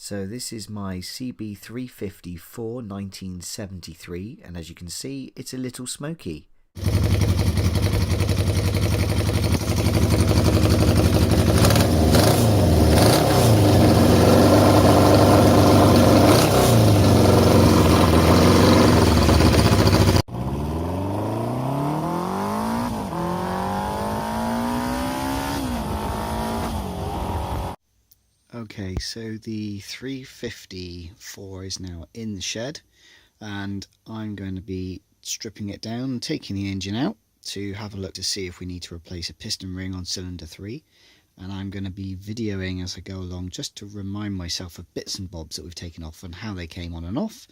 So this is my CB350f 1973, and as you can see, it's a little smoky. Okay, so the 350-4 is now in the shed, and I'm going to be stripping it down, taking the engine out to have a look to see if we need to replace a piston ring on cylinder 3, and I'm going to be videoing as I go along just to remind myself of bits and bobs that we've taken off and how they came on and off.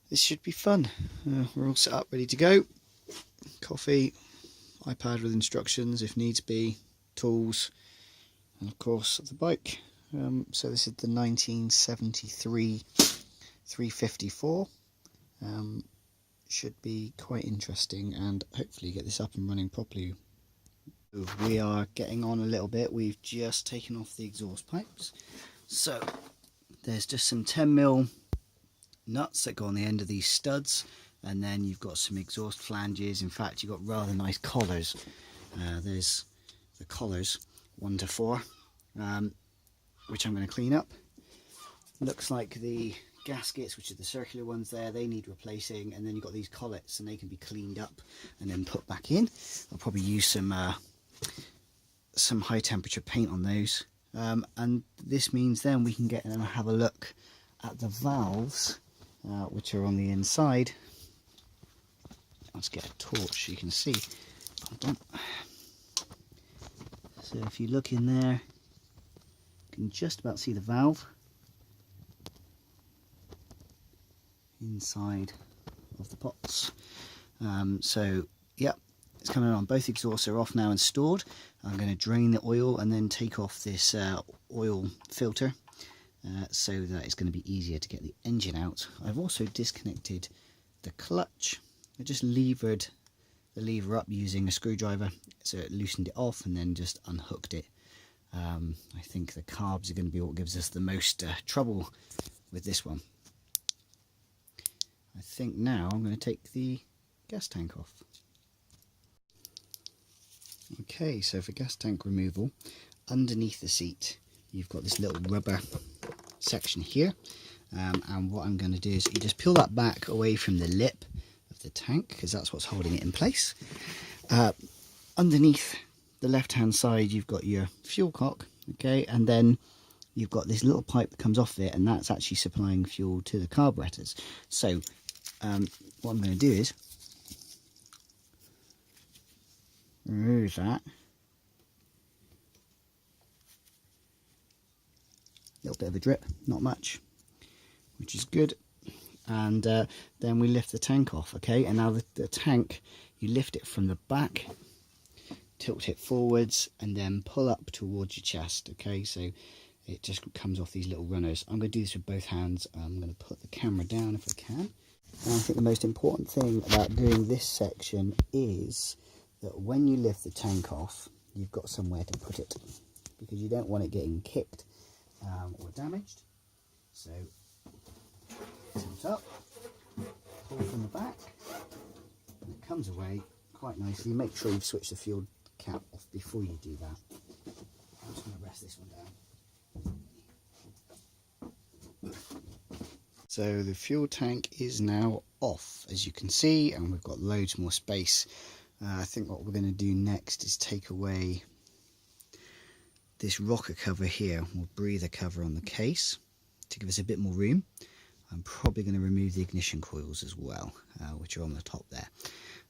This should be fun. We're all set up, ready to go. Coffee, iPad with instructions if needs be, tools, and of course the bike. So this is the 1973 350-4. Should be quite interesting and hopefully get this up and running properly. We are getting on a little bit. We've just taken off the exhaust pipes, so there's just some 10mm nuts that go on the end of these studs, and then you've got some exhaust flanges. In fact, you've got rather nice collars. There's the collars 1 to 4, which I'm going to clean up. Looks like the gaskets, which are the circular ones there, they need replacing, and then you've got these collets and they can be cleaned up and then put back in. I'll probably use some high temperature paint on those, and this means then we can get and have a look at the valves, which are on the inside. Let's get a torch so you can see. So if you look in there, you can just about see the valve inside of the pots. So yeah, it's coming on. Both exhausts are off now and stored. I'm going to drain the oil and then take off this oil filter so that it's going to be easier to get the engine out. I've also disconnected the clutch. I just levered the lever up using a screwdriver, so it loosened it off and then just unhooked it. I think the carbs are going to be what gives us the most trouble with this one. I think now I'm going to take the gas tank off. Okay, so for gas tank removal, underneath the seat you've got this little rubber section here, and what I'm going to do is you just peel that back away from the lip of the tank, because that's what's holding it in place. Underneath the left hand side you've got your fuel cock, okay, and then you've got this little pipe that comes off it, and that's actually supplying fuel to the carburetors. So what I'm going to do is remove that. A little bit of a drip, not much, which is good. And then we lift the tank off, okay? And now the tank, you lift it from the back, tilt it forwards, and then pull up towards your chest, okay? So it just comes off these little runners. I'm going to do this with both hands. I'm going to put the camera down if I can. And I think the most important thing about doing this section is that when you lift the tank off, you've got somewhere to put it, because you don't want it getting kicked or damaged. So tilt up, pull from the back, and it comes away quite nicely. Make sure you've switched the fuel cap off before you do that. I'm just going to rest this one down. So the fuel tank is now off, as you can see, and we've got loads more space. I think what we're going to do next is take away this rocker cover here, or breather cover on the case, to give us a bit more room. I'm probably going to remove the ignition coils as well, which are on the top there.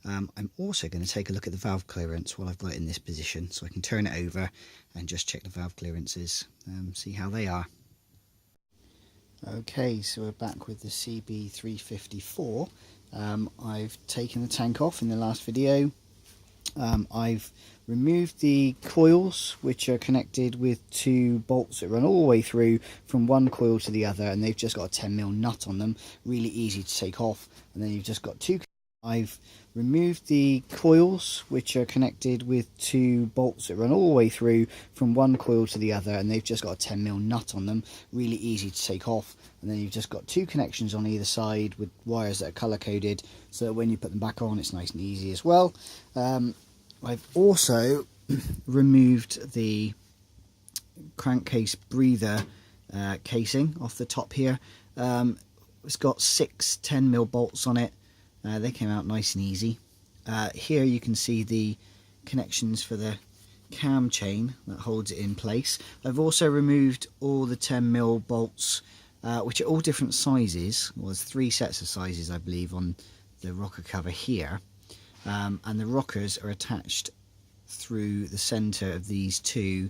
I'm also going to take a look at the valve clearance while I've got it in this position, so I can turn it over and just check the valve clearances, see how they are. Okay, so we're back with the CB350-4. I've taken the tank off in the last video. I've removed the coils, which are connected with 2 bolts that run all the way through from one coil to the other, and they've just got a 10mm nut on them, really easy to take off. And then you've just got 2 I've removed the coils, which are connected with 2 bolts that run all the way through from one coil to the other, and they've just got a 10mm nut on them, really easy to take off. And then you've just got 2 connections on either side with wires that are color coded, so that when you put them back on, it's nice and easy as well. I've also removed the crankcase breather casing off the top here. It's got 6 10mm bolts on it. They came out nice and easy. Here you can see the connections for the cam chain that holds it in place. I've also removed all the 10mm bolts, which are all different sizes. Well, there's 3 sets of sizes, I believe, on the rocker cover here. And the rockers are attached through the centre of these 2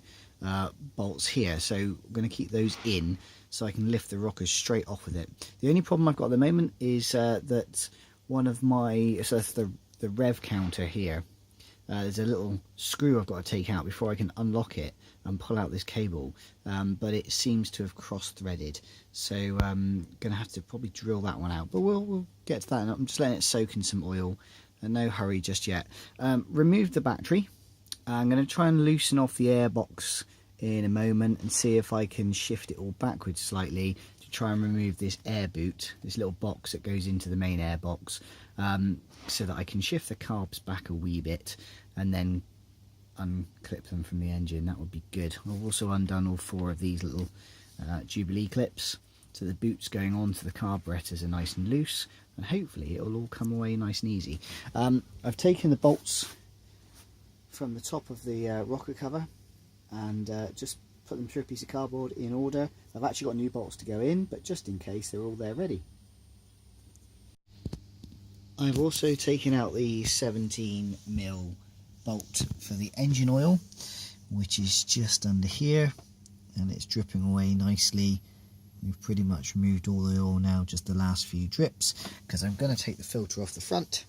bolts here. So I'm going to keep those in so I can lift the rockers straight off with it. The only problem I've got at the moment is that one of my, so that's the rev counter here, there's a little screw I've got to take out before I can unlock it and pull out this cable, but it seems to have cross-threaded, so I'm going to have to probably drill that one out, but we'll get to that. And I'm just letting it soak in some oil, and no hurry just yet. Remove the battery. I'm going to try and loosen off the air box in a moment and see if I can shift it all backwards slightly to try and remove this air boot, this little box that goes into the main air box, so that I can shift the carbs back a wee bit and then unclip them from the engine. That would be good. I've also undone all 4 of these little Jubilee clips, so the boots going on to the carburetors are nice and loose, and hopefully it'll all come away nice and easy. I've taken the bolts from the top of the rocker cover and just put them through a piece of cardboard in order. I've actually got new bolts to go in, but just in case, they're all there ready. I've also taken out the 17mm bolt for the engine oil, which is just under here, and it's dripping away nicely. We've pretty much removed all the oil now, just the last few drips, because I'm going to take the filter off the front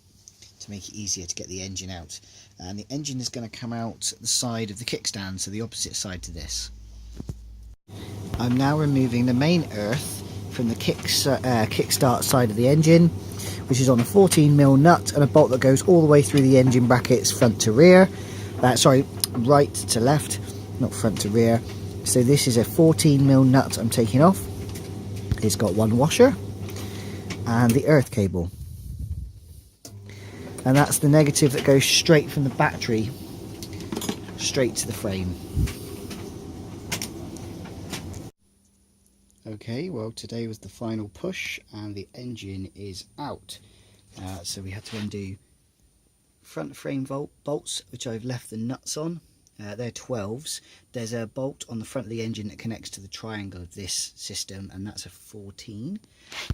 to make it easier to get the engine out. And the engine is going to come out the side of the kickstand, so the opposite side to this. I'm now removing the main earth from the kickstart side of the engine, which is on a 14mm nut and a bolt that goes all the way through the engine brackets front to rear. Sorry, right to left, not front to rear. So this is a 14mm nut I'm taking off. It's got 1 washer and the earth cable. And that's the negative that goes straight from the battery straight to the frame. Okay, well, today was the final push and the engine is out. So we had to undo front frame bolts, which I've left the nuts on. They're 12s. There's a bolt on the front of the engine that connects to the triangle of this system, and that's a 14.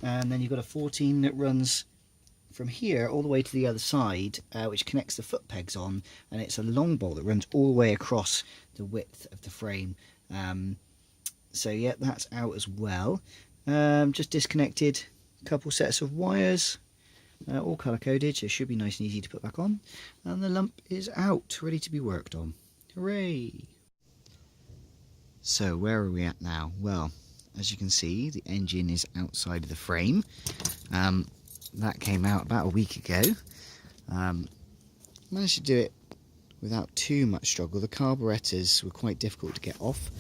And then you've got a 14 that runs from here all the way to the other side, which connects the foot pegs on, and it's a long bolt that runs all the way across the width of the frame. So yeah, that's out as well. Just disconnected a couple sets of wires, all colour coded, so it should be nice and easy to put back on, and the lump is out, ready to be worked on. Hooray! So where are we at now? Well, as you can see, the engine is outside of the frame. That came out about a week ago. Managed to do it without too much struggle. The carburetors were quite difficult to get off.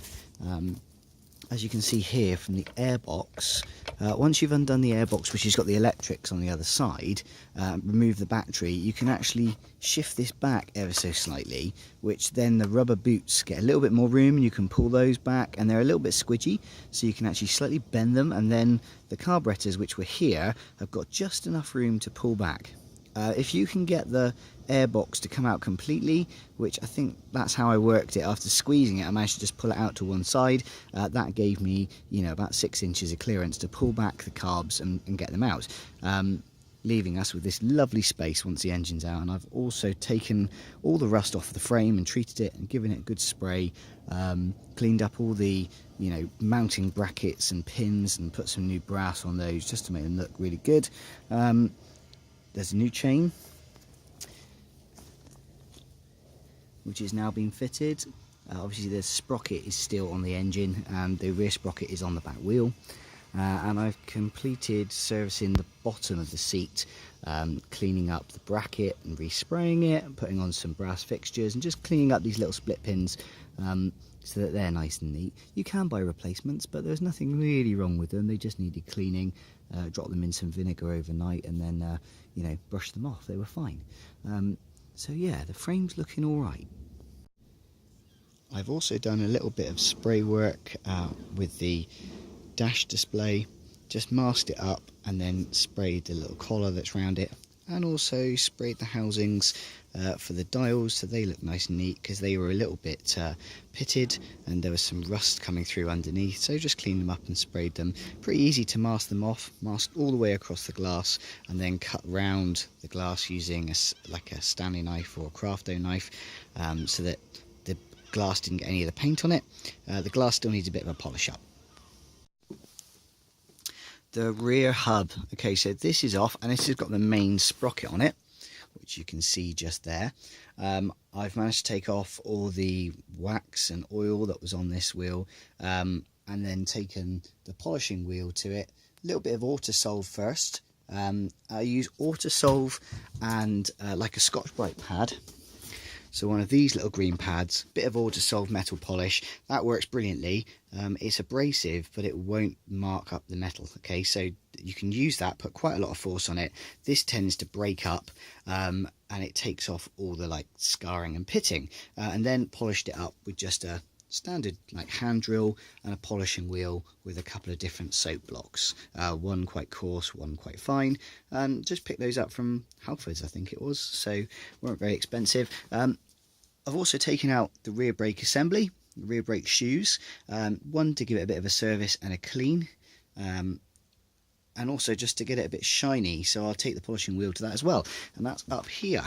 As you can see here from the airbox, once you've undone the airbox, which has got the electrics on the other side, remove the battery, you can actually shift this back ever so slightly, which then the rubber boots get a little bit more room and you can pull those back, and they're a little bit squidgy, so you can actually slightly bend them, and then the carburetors, which were here, have got just enough room to pull back. If you can get the airbox to come out completely, which I think that's how I worked it, after squeezing it I managed to just pull it out to one side. That gave me, you know, about 6 inches of clearance to pull back the carbs and get them out, leaving us with this lovely space once the engine's out. And I've also taken all the rust off the frame and treated it and given it a good spray, cleaned up all the, you know, mounting brackets and pins and put some new brass on those just to make them look really good. There's a new chain which is now being fitted. Obviously the sprocket is still on the engine and the rear sprocket is on the back wheel. and I've completed servicing the bottom of the seat, cleaning up the bracket and respraying it, and putting on some brass fixtures and just cleaning up these little split pins so that they're nice and neat. You can buy replacements, but there's nothing really wrong with them. They just needed cleaning. Drop them in some vinegar overnight and then you know, brush them off. They were fine. So yeah, the frame's looking all right. I've also done a little bit of spray work with the dash display, just masked it up and then sprayed the little collar that's round it, and also sprayed the housings for the dials so they look nice and neat, because they were a little bit pitted and there was some rust coming through underneath, so just cleaned them up and sprayed them. Pretty easy to mask them off, masked all the way across the glass and then cut round the glass using like a Stanley knife or a Crafto knife, so that the glass didn't get any of the paint on it. The glass still needs a bit of a polish up. The rear hub, okay, so this is off and this has got the main sprocket on it, which you can see just there. I've managed to take off all the wax and oil that was on this wheel, and then taken the polishing wheel to it. A little bit of Autosolve first. I use Autosolve and like a Scotch-Brite pad. So one of these little green pads, bit of Autosolve metal polish, that works brilliantly. It's abrasive, but it won't mark up the metal, okay? So you can use that, put quite a lot of force on it. This tends to break up, and it takes off all the like scarring and pitting, and then polished it up with just a standard like hand drill and a polishing wheel with a couple of different soap blocks, one quite coarse, one quite fine, and just picked those up from Halfords, I think it was, so weren't very expensive. I've also taken out the rear brake assembly, the rear brake shoes, one to give it a bit of a service and a clean, and also just to get it a bit shiny, so I'll take the polishing wheel to that as well, and that's up here.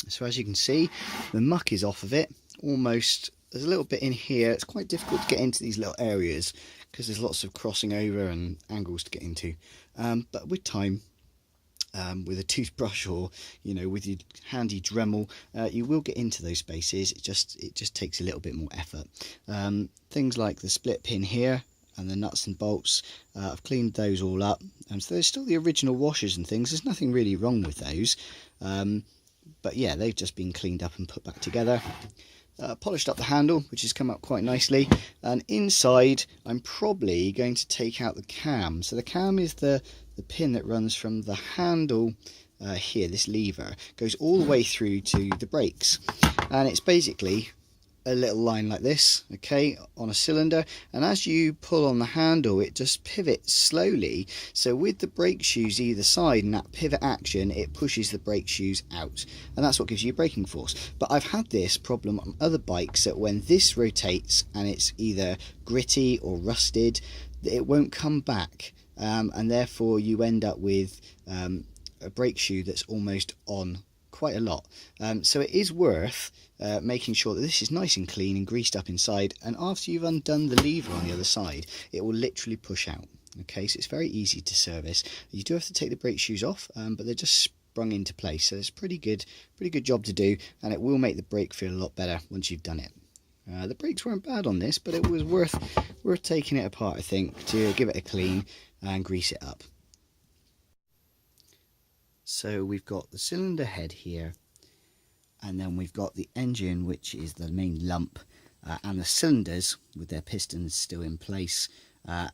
So as you can see, the muck is off of it almost. There's a little bit in here. It's quite difficult to get into these little areas because there's lots of crossing over and angles to get into, but with time, with a toothbrush or, you know, with your handy Dremel, you will get into those spaces. It just takes a little bit more effort. Things like the split pin here and the nuts and bolts, I've cleaned those all up, so there's still the original washers and things. There's nothing really wrong with those, but yeah, they've just been cleaned up and put back together. Polished up the handle, which has come up quite nicely, and inside I'm probably going to take out the cam. So the cam is the pin that runs from the handle here, this lever goes all the way through to the brakes, and it's basically a little line like this, okay, on a cylinder, and as you pull on the handle it just pivots slowly, so with the brake shoes either side and that pivot action, it pushes the brake shoes out, and that's what gives you braking force. But I've had this problem on other bikes, that when this rotates and it's either gritty or rusted, it won't come back, and therefore you end up with a brake shoe that's almost on quite a lot. So it is worth making sure that this is nice and clean and greased up inside, and after you've undone the lever on the other side, it will literally push out. Okay, so it's very easy to service. You do have to take the brake shoes off, but they're just sprung into place, so it's a pretty good job to do, and it will make the brake feel a lot better once you've done it. The brakes weren't bad on this, but it was worth taking it apart, I think, to give it a clean and grease it up. So we've got the cylinder head here, and then we've got the engine, which is the main lump, and the cylinders with their pistons still in place, and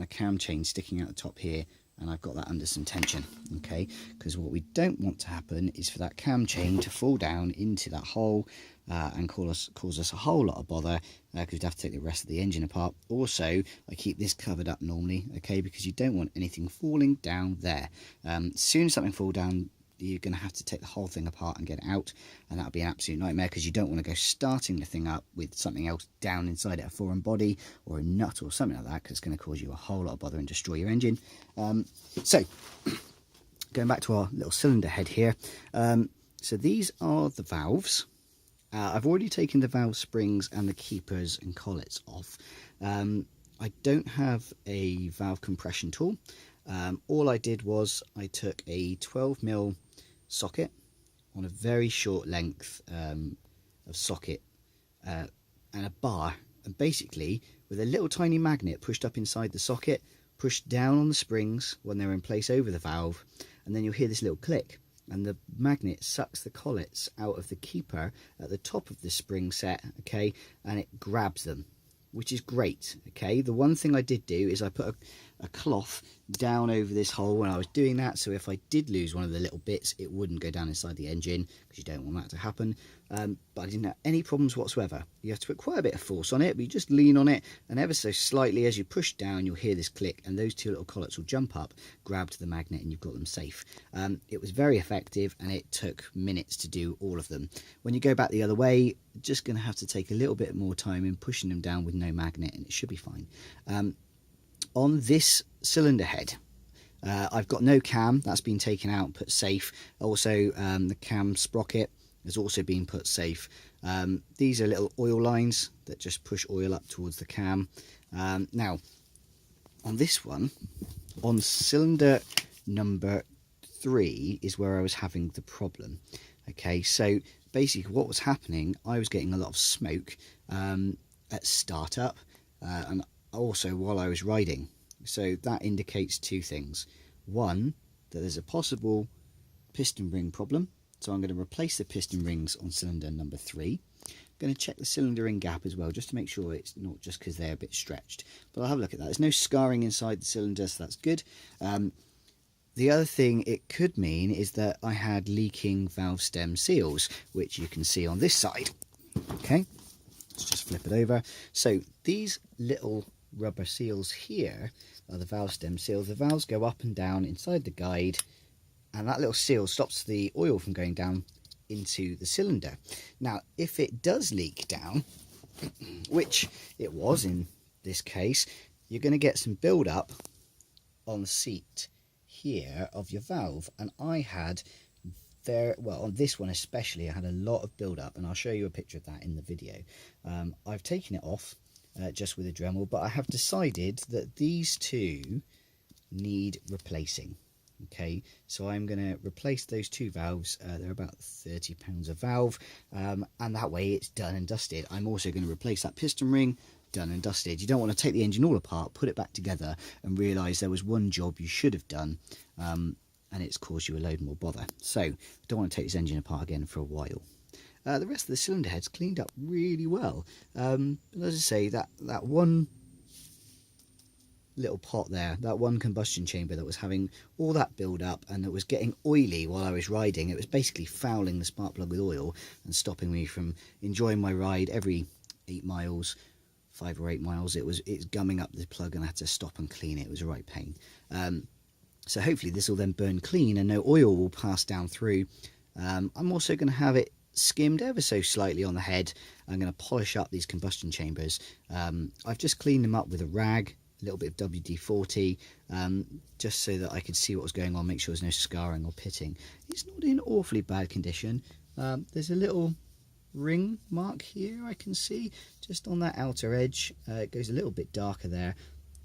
the cam chain sticking out the top here, and I've got that under some tension, okay, because what we don't want to happen is for that cam chain to fall down into that hole and cause us a whole lot of bother, because we'd have to take the rest of the engine apart. Also, I keep this covered up normally, okay, because you don't want anything falling down there. As soon as something falls down, you're going to have to take the whole thing apart and get it out, and that'll be an absolute nightmare, because you don't want to go starting the thing up with something else down inside it, a foreign body or a nut or something like that, because it's going to cause you a whole lot of bother and destroy your engine. So going back to our little cylinder head here, so these are the valves. I've already taken the valve springs and the keepers and collets off. I don't have a valve compression tool. All I did was I took a 12mm socket on a very short length of socket and a bar, and basically with a little tiny magnet pushed up inside the socket, pushed down on the springs when they're in place over the valve, and then you'll hear this little click, and the magnet sucks the collets out of the keeper at the top of the spring set, okay, and it grabs them, which is great. Okay, the one thing I did do is I put a cloth down over this hole when I was doing that, so if I did lose one of the little bits, it wouldn't go down inside the engine, because you don't want that to happen. But I didn't have any problems whatsoever. You have to put quite a bit of force on it, but you just lean on it, and ever so slightly as you push down, you'll hear this click, and those two little collets will jump up, grab to the magnet, and you've got them safe. It was very effective, and it took minutes to do all of them. When you go back the other way, just going to have to take a little bit more time in pushing them down with no magnet, and it should be fine. On this cylinder head, I've got no cam, that's been taken out, put safe. Also, the cam sprocket has also been put safe. These are little oil lines that just push oil up towards the cam. Now, on this one, on cylinder number 3 is where I was having the problem. Okay, so basically what was happening, I was getting a lot of smoke at startup, and also while I was riding. So that indicates two things. One, that there's a possible piston ring problem, so I'm going to replace the piston rings on cylinder number 3. I'm going to check the cylinder ring gap as well, just to make sure it's not just because they're a bit stretched, but I'll have a look at that. There's no scarring inside the cylinder, so that's good. The other thing it could mean is that I had leaking valve stem seals, which you can see on this side. Okay, let's just flip it over. So these little rubber seals here are the valve stem seals. The valves go up and down inside the guide, and that little seal stops the oil from going down into the cylinder. Now, if it does leak down, which it was in this case, you're going to get some build up on the seat here of your valve, and I had on this one especially, I had a lot of build up, and I'll show you a picture of that in the video. I've taken it off just with a Dremel, but I have decided that these two need replacing. Okay, so I'm going to replace those two valves. They're about £30 a valve, and that way it's done and dusted. I'm also going to replace that piston ring, done and dusted. You don't want to take the engine all apart, put it back together, and realise there was one job you should have done, and it's caused you a load more bother. So I don't want to take this engine apart again for a while. The rest of the cylinder head's cleaned up really well. But as I say, that one little pot there, that one combustion chamber that was having all that build up and that was getting oily while I was riding, it was basically fouling the spark plug with oil and stopping me from enjoying my ride. Every 8 miles, 5 or 8 miles, it's gumming up the plug, and I had to stop and clean it. It was a right pain. So hopefully this will then burn clean and no oil will pass down through. I'm also going to have it skimmed ever so slightly on the head. I'm going to polish up these combustion chambers. I've just cleaned them up with a rag, a little bit of WD-40, just so that I could see what was going on, make sure there's no scarring or pitting. It's not in awfully bad condition. There's a little ring mark here I can see just on that outer edge. It goes a little bit darker there,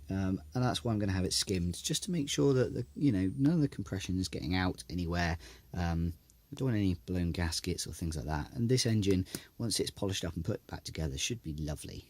and that's why I'm going to have it skimmed, just to make sure that none of the compression is getting out anywhere. I don't want any blown gaskets or things like that. And this engine, once it's polished up and put back together, should be lovely.